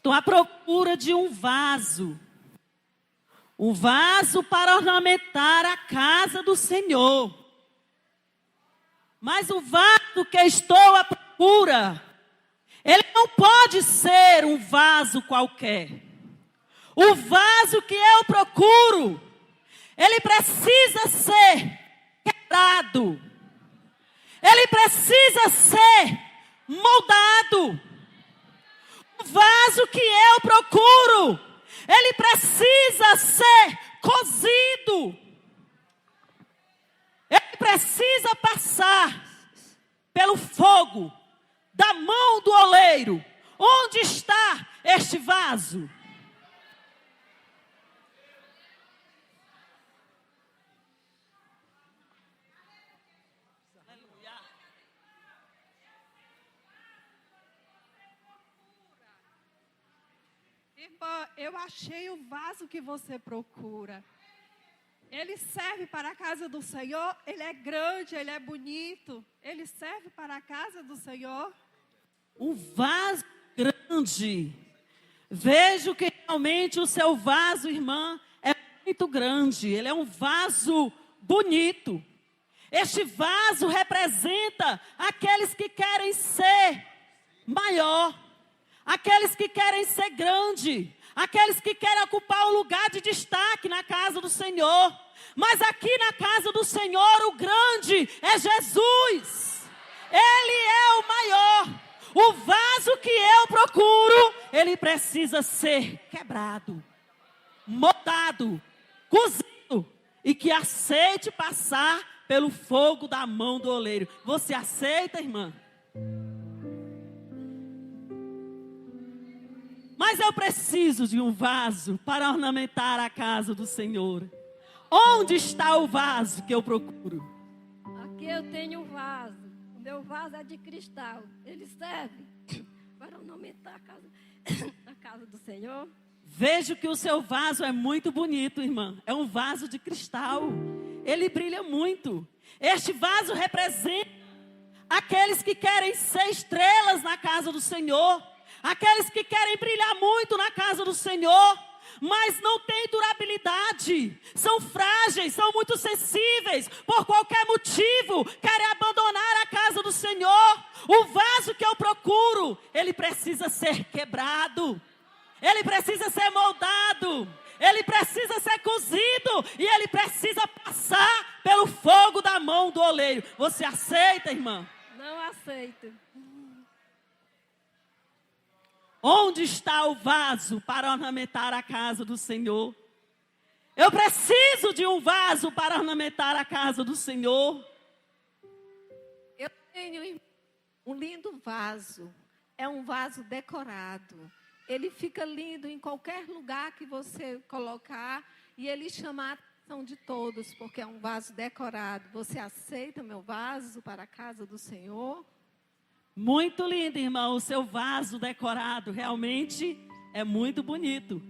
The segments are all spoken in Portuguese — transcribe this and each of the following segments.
Estou à procura de um vaso. Um vaso para ornamentar a casa do Senhor. Mas o vaso que estou à procura, ele não pode ser um vaso qualquer. O vaso que eu procuro, ele precisa ser quebrado. Ele precisa ser moldado. O vaso que eu procuro, ele precisa ser cozido. Ele precisa passar pelo fogo da mão do oleiro. Onde está este vaso? Irmã, eu achei o vaso que você procura. Ele serve para a casa do Senhor, ele é grande, ele é bonito. Ele serve para a casa do Senhor. Um vaso grande. Vejo que realmente o seu vaso, irmã, é muito grande. Ele é um vaso bonito. Este vaso representa aqueles que querem ser maior. Aqueles que querem ser grande, aqueles que querem ocupar um lugar de destaque na casa do Senhor. Mas aqui na casa do Senhor, o grande é Jesus. Ele é o maior. O vaso que eu procuro, ele precisa ser quebrado, moldado, cozido e que aceite passar pelo fogo da mão do oleiro. Você aceita, irmã? Mas eu preciso de um vaso para ornamentar a casa do Senhor. Onde está o vaso que eu procuro? Aqui eu tenho um vaso. O meu vaso é de cristal. Ele serve para ornamentar a casa do Senhor. Vejo que o seu vaso é muito bonito, irmã. É um vaso de cristal. Ele brilha muito. Este vaso representa aqueles que querem ser estrelas na casa do Senhor. Aqueles que querem brilhar muito na casa do Senhor, mas não têm durabilidade, são frágeis, são muito sensíveis, por qualquer motivo, querem abandonar a casa do Senhor. O vaso que eu procuro, ele precisa ser quebrado, ele precisa ser moldado, ele precisa ser cozido e ele precisa passar pelo fogo da mão do oleiro. Você aceita, irmã? Não aceito. Onde está o vaso para ornamentar a casa do Senhor? Eu preciso de um vaso para ornamentar a casa do Senhor. Eu tenho um lindo vaso. É um vaso decorado. Ele fica lindo em qualquer lugar que você colocar. E ele chama a atenção de todos, porque é um vaso decorado. Você aceita meu vaso para a casa do Senhor? Muito lindo, irmão, o seu vaso decorado, realmente é muito bonito.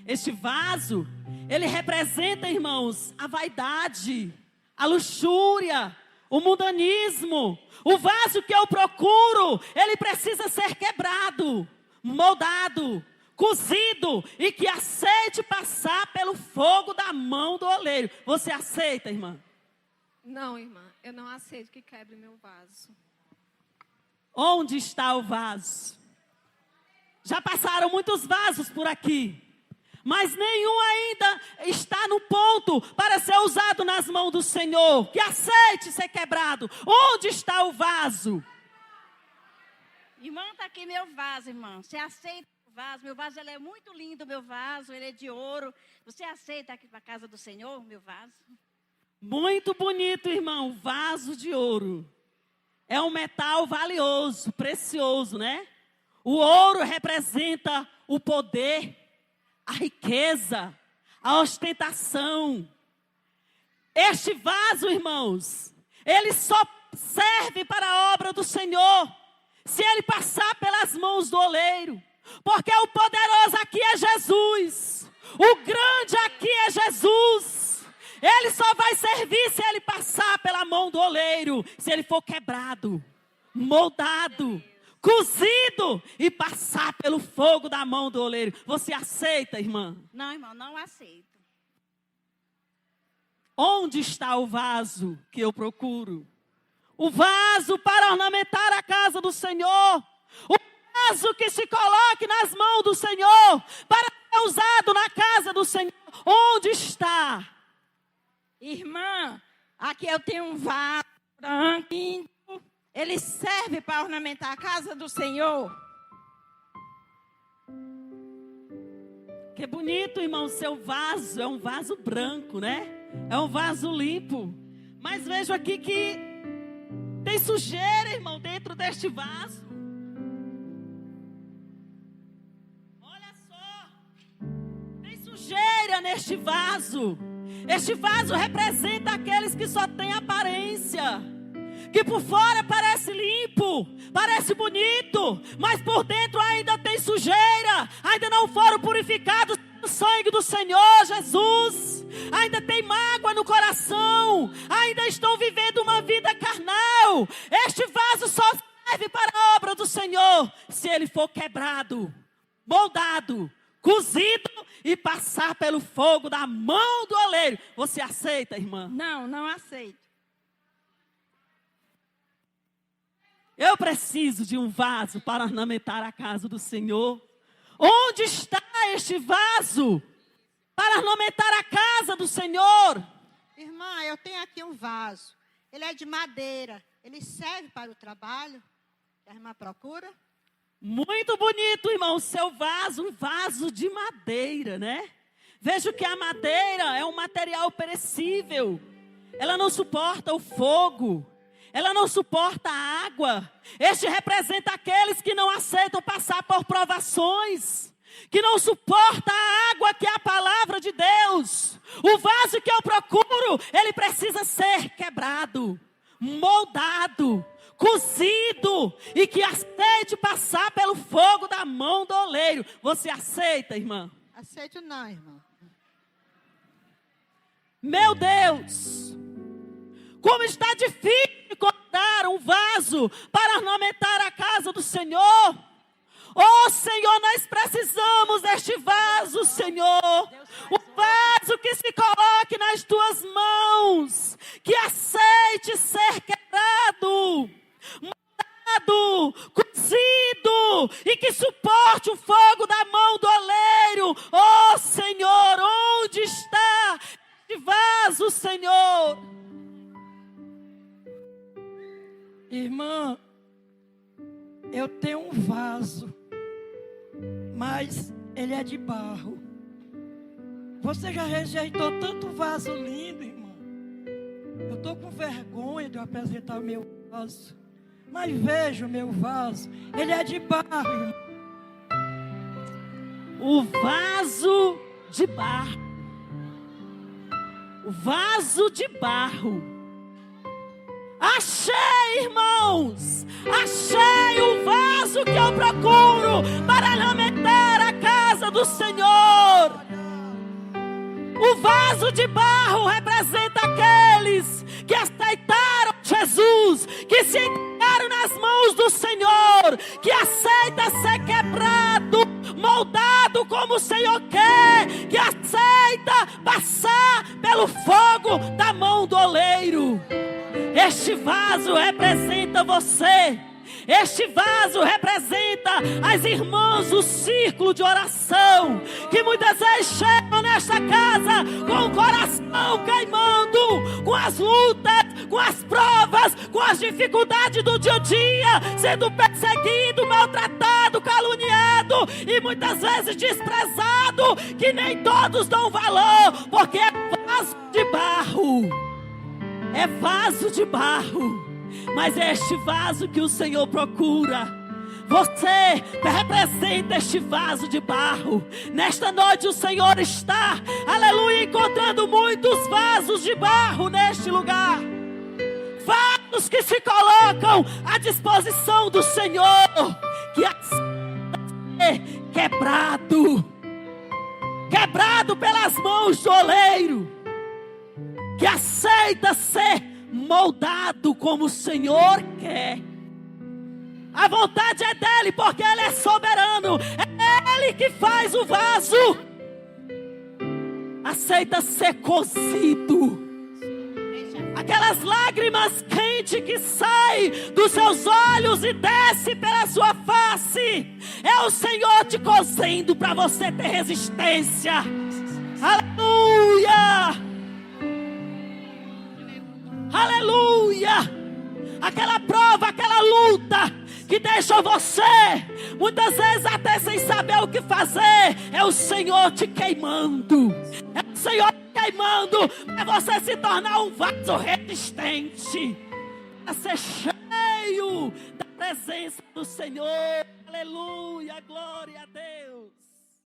Este vaso, ele representa, irmãos, a vaidade, a luxúria, o mundanismo. O vaso que eu procuro, ele precisa ser quebrado, moldado, cozido e que aceite passar pelo fogo da mão do oleiro. Você aceita, irmã? Não, irmã, eu não aceito que quebre meu vaso. Onde está o vaso? Já passaram muitos vasos por aqui, mas nenhum ainda está no ponto para ser usado nas mãos do Senhor, que aceite ser quebrado. Onde está o vaso? Irmã, está aqui meu vaso, irmã. Você aceita o vaso? Meu vaso ele é muito lindo, meu vaso, ele é de ouro. Você aceita aqui para a casa do Senhor, meu vaso? Muito bonito, irmão, vaso de ouro. É um metal valioso, precioso, né? O ouro representa o poder, a riqueza, a ostentação. Este vaso, irmãos, ele só serve para a obra do Senhor se ele passar pelas mãos do oleiro. Porque o poderoso aqui é Jesus. O grande aqui é Jesus. Ele só vai servir se ele passar pela mão do oleiro, se ele for quebrado, moldado, cozido e passar pelo fogo da mão do oleiro. Você aceita, irmã? Não, irmão, não aceito. Onde está o vaso que eu procuro? O vaso para ornamentar a casa do Senhor. O vaso que se coloque nas mãos do Senhor para ser usado na casa do Senhor. Onde está? Irmã, aqui eu tenho um vaso branco. Ele serve para ornamentar a casa do Senhor. Que bonito, irmão, seu vaso. É um vaso branco, né? É um vaso limpo. Mas vejo aqui que tem sujeira, irmão, dentro deste vaso. Olha só. Tem sujeira neste vaso. Este vaso representa aqueles que só têm aparência. Que por fora parece limpo, parece bonito, mas por dentro ainda tem sujeira, ainda não foram purificados pelo sangue do Senhor Jesus, ainda tem mágoa no coração, ainda estão vivendo uma vida carnal. Este vaso só serve para a obra do Senhor se ele for quebrado, moldado, cozido e passar pelo fogo da mão do oleiro. Você aceita, irmã? Não, não aceito. Eu preciso de um vaso para ornamentar a casa do Senhor. Onde está este vaso para ornamentar a casa do Senhor? Irmã, eu tenho aqui um vaso. Ele é de madeira. Ele serve para o trabalho que a irmã procura. Muito bonito, irmão, o seu vaso, um vaso de madeira, né? Vejo que a madeira é um material perecível. Ela não suporta o fogo. Ela não suporta a água. Este representa aqueles que não aceitam passar por provações. Que não suporta a água que é a palavra de Deus. O vaso que eu procuro, ele precisa ser quebrado, moldado, cozido. E que aceite passar pelo fogo da mão do oleiro. Você aceita, irmã? Aceito não, irmã. Meu Deus! Como está difícil encontrar um vaso para ornamentar a casa do Senhor. Oh, Senhor, nós precisamos deste vaso, Senhor. O vaso que se coloque nas tuas mãos, que aceite ser quebrado, moldado, cozido e que suporte o fogo da mão do oleiro. Oh, Senhor, onde está este vaso, Senhor? Irmã, eu tenho um vaso, mas ele é de barro. Você já rejeitou tanto vaso lindo, irmã. Eu estou com vergonha de eu apresentar o meu vaso. Mas veja o meu vaso, ele é de barro, irmã. O vaso de barro. O vaso de barro. Achei, irmãos, achei o vaso que eu procuro para ornamentar a casa do Senhor. O vaso de barro representa aqueles que aceitaram Jesus, que se entregaram nas mãos do Senhor, que aceita ser quebrado, moldado como o Senhor quer, que aceita passar pelo fogo da mão do oleiro. Este vaso representa você. Este vaso representa as irmãs do círculo de oração, que muitas vezes chegam nesta casa com o coração queimando, com as lutas, com as provas, com as dificuldades do dia a dia, sendo perseguido, maltratado, caluniado e muitas vezes desprezado, que nem todos dão valor, porque é vaso de barro. É vaso de barro. Mas é este vaso que o Senhor procura. Você representa este vaso de barro. Nesta noite o Senhor está, aleluia, encontrando muitos vasos de barro neste lugar. Vasos que se colocam à disposição do Senhor, que aceita ser quebrado, quebrado pelas mãos do oleiro, que aceita ser moldado como o Senhor quer. A vontade é dele, porque ele é soberano. É ele que faz o vaso. Aceita ser cozido. Aquelas lágrimas quentes que saem dos seus olhos e desce pela sua face. É o Senhor te cozendo para você ter resistência. Aleluia! Aleluia! Aquela prova, aquela luta que deixa você muitas vezes até sem saber o que fazer, é o Senhor te queimando. É o Senhor te queimando para você se tornar um vaso resistente, para ser cheio da presença do Senhor. Aleluia, glória a Deus.